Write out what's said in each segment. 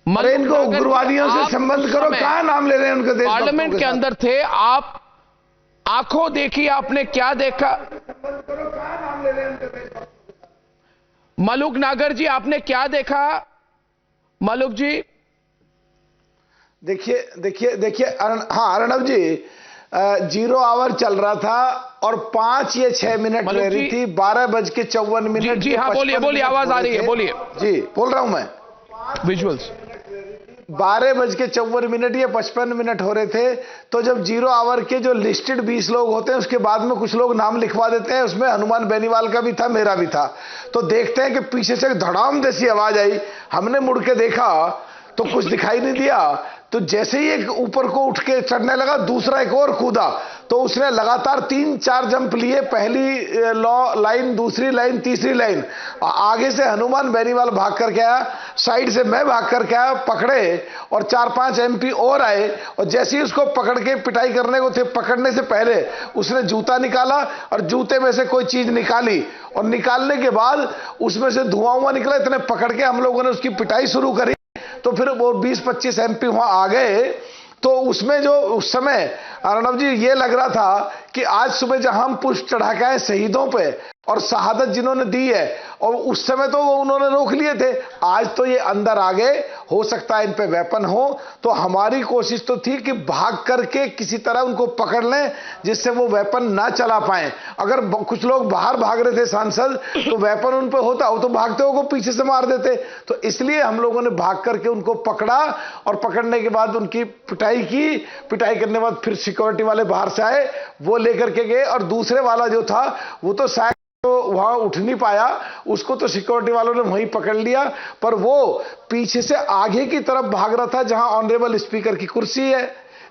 अरे इनको उग्रवादियों से संबंध करो, कहां नाम ले रहे हैं उनके? पार्लियामेंट के अंदर थे आप, आंखों देखी आपने क्या देखा? मलूक नागर जी आपने क्या देखा? मलूक जी देखिए देखिए देखिए हाँ अर्णव जी, 0 आवर चल रहा था और 5 या 6 मिनट रह रही थी, 12:54। जी हाँ, बोलिए बोलिए, आवाज आ रही है, बोलिए जी, बोल रहा हूं मैं। विजुअल्स 12:54 या 55 हो रहे थे। तो जब 0 आवर के जो लिस्टेड 20 लोग होते हैं उसके बाद में कुछ लोग नाम लिखवा देते हैं, उसमें हनुमान बेनीवाल का भी था, मेरा भी था। तो देखते हैं कि पीछे से धड़ाम जैसी आवाज आई, हमने मुड़ के देखा तो कुछ दिखाई नहीं दिया। तो जैसे ही एक ऊपर को उठ के चढ़ने लगा, दूसरा एक और कूदा, तो उसने लगातार 3-4 जंप लिए, पहली लाइन, दूसरी लाइन, तीसरी लाइन। आगे से हनुमान बेनीवाल भाग करके आया, साइड से मैं भाग करके आया, पकड़े और 4-5 एमपी और आए। और जैसे ही उसको पकड़ के पिटाई करने को थे, पकड़ने से पहले उसने जूता निकाला और जूते में से कोई चीज निकाली, और निकालने के बाद उसमें से धुआं निकला। इतने पकड़ के हम लोगों ने उसकी पिटाई शुरू करी। तो फिर वो 20-25 एमपी वहां आ गए। तो उसमें जो उस समय अर्णव जी ये लग रहा था कि आज सुबह जहां हम पुष्प चढ़ा के आए शहीदों पे और शहादत जिन्होंने दी है, और उस समय तो उन्होंने रोक लिए थे, आज तो ये अंदर आ गए, हो सकता है इन पे वेपन हो। तो हमारी कोशिश तो थी कि भाग करके किसी तरह उनको पकड़ लें जिससे वो वेपन ना चला पाए। अगर कुछ लोग बाहर भाग रहे थे सांसद, तो वेपन उन पे होता, वो तो भागते हो पीछे से मार देते। तो इसलिए हम लोगों ने भाग करके उनको पकड़ा, और पकड़ने के बाद उनकी पिटाई की। पिटाई करने के बाद फिर सिक्योरिटी वाले बाहर से आए, वो लेकर के गए। और दूसरे वाला जो था वो तो शायद तो वहां उठ नहीं पाया, उसको तो सिक्योरिटी वालों ने वहीं पकड़ लिया। पर वो पीछे से आगे की तरफ भाग रहा था जहां ऑनरेबल स्पीकर की कुर्सी है,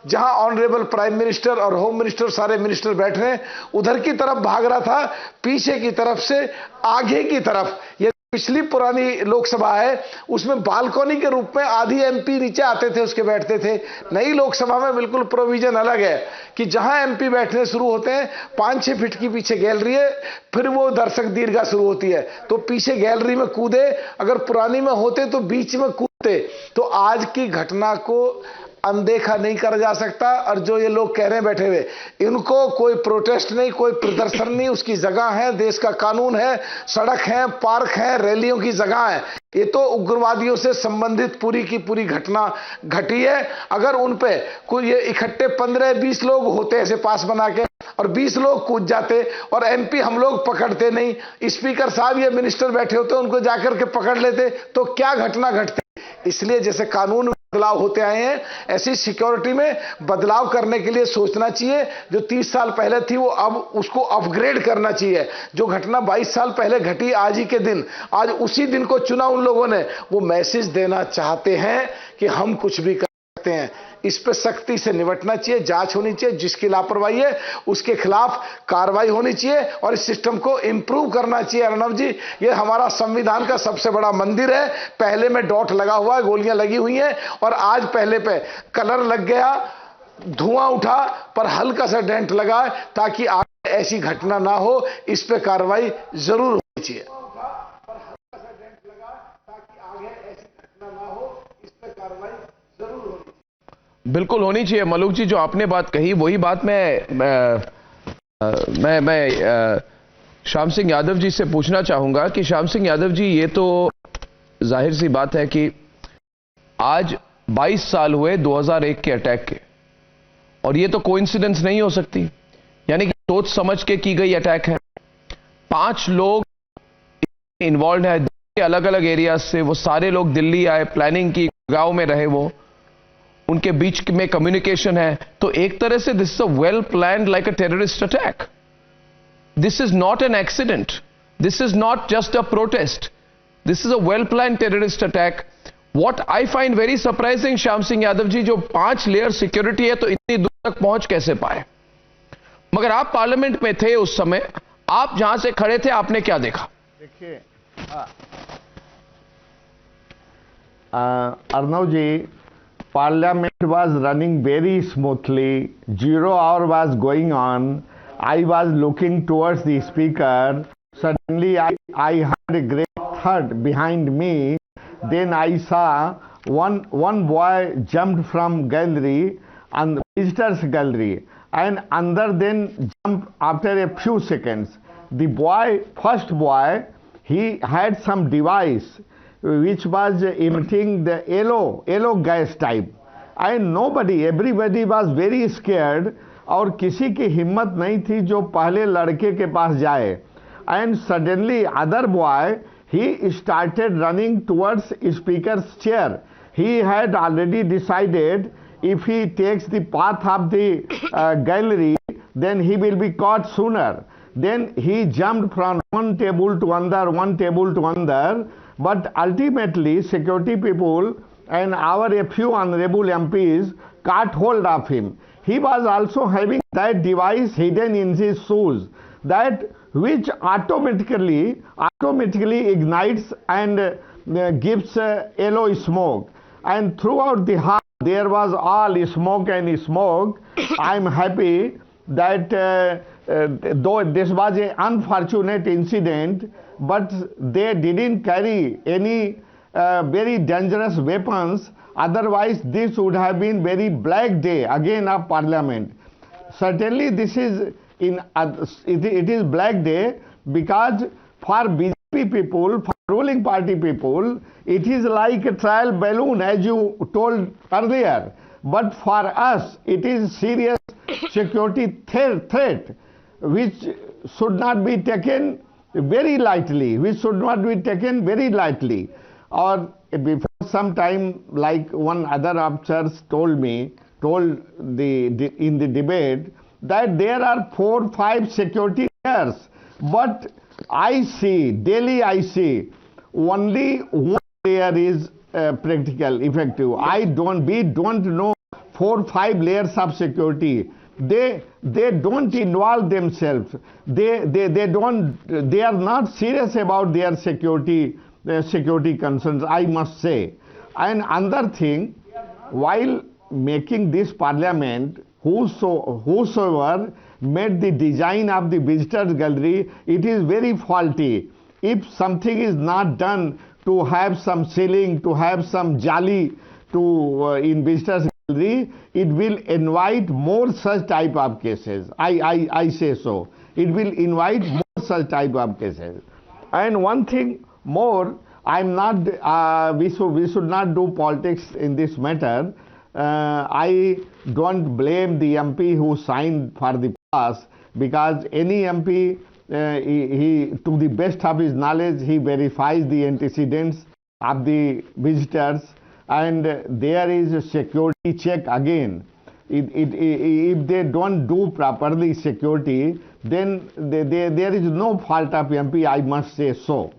जहां ऑनरेबल प्राइम मिनिस्टर और होम मिनिस्टर, सारे मिनिस्टर बैठ रहे हैं, उधर की तरफ भाग रहा था, पीछे की तरफ से आगे की तरफ। ये पिछली पुरानी लोकसभा है, उसमें बालकनी के रूप में आधी एमपी नीचे आते थे, उसके बैठते थे। नई लोकसभा में बिल्कुल प्रोविजन अलग है कि जहां एमपी बैठने शुरू होते हैं 5-6 फीट की पीछे गैलरी है, फिर वो दर्शक दीर्घा शुरू होती है। तो पीछे गैलरी में कूदे, अगर पुरानी में होते तो बीच में कूदते। तो आज की घटना को अनदेखा नहीं करा जा सकता। और जो ये लोग कह रहे हैं बैठे हुए, इनको कोई प्रोटेस्ट नहीं, कोई प्रदर्शन नहीं, उसकी जगह है, देश का कानून है, सड़क है, पार्क है, रैलियों की जगह है। ये तो उग्रवादियों से संबंधित पूरी की पूरी घटना घटी है। अगर उन पे कोई ये इकट्ठे 15-20 लोग होते ऐसे पास बना के, और 20 लोग कूद जाते, और एमपी हम लोग पकड़ते नहीं, स्पीकर साहब या मिनिस्टर बैठे होते उनको जाकर के पकड़ लेते, तो क्या घटना घटती। इसलिए जैसे कानून में बदलाव होते आए हैं, ऐसी सिक्योरिटी में बदलाव करने के लिए सोचना चाहिए। जो 30 साल पहले थी वो अब उसको अपग्रेड करना चाहिए। जो घटना 22 साल पहले घटी आज ही के दिन, आज उसी दिन को चुना उन लोगों ने, वो मैसेज देना चाहते हैं कि हम कुछ भी कर सकते हैं। इस पर सख्ती से निपटना चाहिए, जांच होनी चाहिए, जिसकी लापरवाही है उसके खिलाफ कार्रवाई होनी चाहिए, और इस सिस्टम को इंप्रूव करना चाहिए। अर्णव जी, ये हमारा संविधान का सबसे बड़ा मंदिर है। पहले में डॉट लगा हुआ है, गोलियां लगी हुई हैं, और आज पहले पे कलर लग गया, धुआं उठा, पर हल्का सा डेंट लगा, ताकि आगे ऐसी घटना ना हो। इस पे कार्रवाई जरूर होनी चाहिए। बिल्कुल होनी चाहिए मलूक जी। जो आपने बात कही वही बात मैं श्याम सिंह यादव जी से पूछना चाहूंगा कि श्याम सिंह यादव जी, ये तो जाहिर सी बात है कि आज 22 साल हुए 2001 के अटैक के, और ये तो कोइंसिडेंस नहीं हो सकती, यानी कि सोच समझ के की गई अटैक है। 5 लोग इन्वॉल्व है अलग अलग एरियाज से, वो सारे लोग दिल्ली आए, प्लानिंग की, गांव में रहे, वो उनके बीच में कम्युनिकेशन है। तो एक तरह से this is a well planned like a terrorist attack. This is not an accident, this is not just a protest, this is a well planned terrorist attack. What I find very surprising Shyam Singh Yadav ji, जो 5 layer security है तो इतनी दूर तक पहुंच कैसे पाए? मगर आप पार्लियामेंट में थे उस समय, आप जहां से खड़े थे आपने क्या देखा? देखिए अर्णव जी, Parliament was running very smoothly. 0 hour was going on. I was looking towards the speaker. Suddenly I heard a great thud behind me. Then I saw one boy jumped from gallery and visitors gallery, and another then jumped after a few seconds. The boy, first boy, he had some device which was emitting the yellow gas type, and everybody was very scared, और किसी की हिम्मत नहीं थी जो पहले लड़के के पास जाए. And suddenly other boy, he started running towards speaker's chair. He had already decided if he takes the path of the gallery, then he will be caught sooner. Then he jumped from one table to another, but ultimately security people and a few honorable MPs caught hold of him. He was also having that device hidden in his shoes, that which automatically ignites and gives yellow smoke. And throughout the hall there was all smoke and smoke. I am happy that though this was an unfortunate incident, but they didn't carry any very dangerous weapons. Otherwise this would have been very black day again of Parliament. Certainly this is it is black day, because for BJP people, for ruling party people, it is like a trial balloon, as you told earlier. But for us, it is serious security threat, which should not be taken very lightly. Or before some time, like one other officer told in the debate, that there are 4 or 5 security layers, but daily I see only one layer is practical, effective. We don't know 4 or 5 layers of security. They don't involve themselves. They are not serious about their security concerns, I must say. And another thing, while making this Parliament, whosoever made the design of the visitors gallery, it is very faulty. If something is not done to have some ceiling, to have some jali in visitors gallery, it will invite more such type of cases. I say so. It will invite more such type of cases. And one thing more, we should not do politics in this matter. I don't blame the MP who signed for the pass, because any MP, he to the best of his knowledge, he verifies the antecedents of the visitors, and there is a security check again. If they don't do properly security, then there is no fault of MP, I must say so.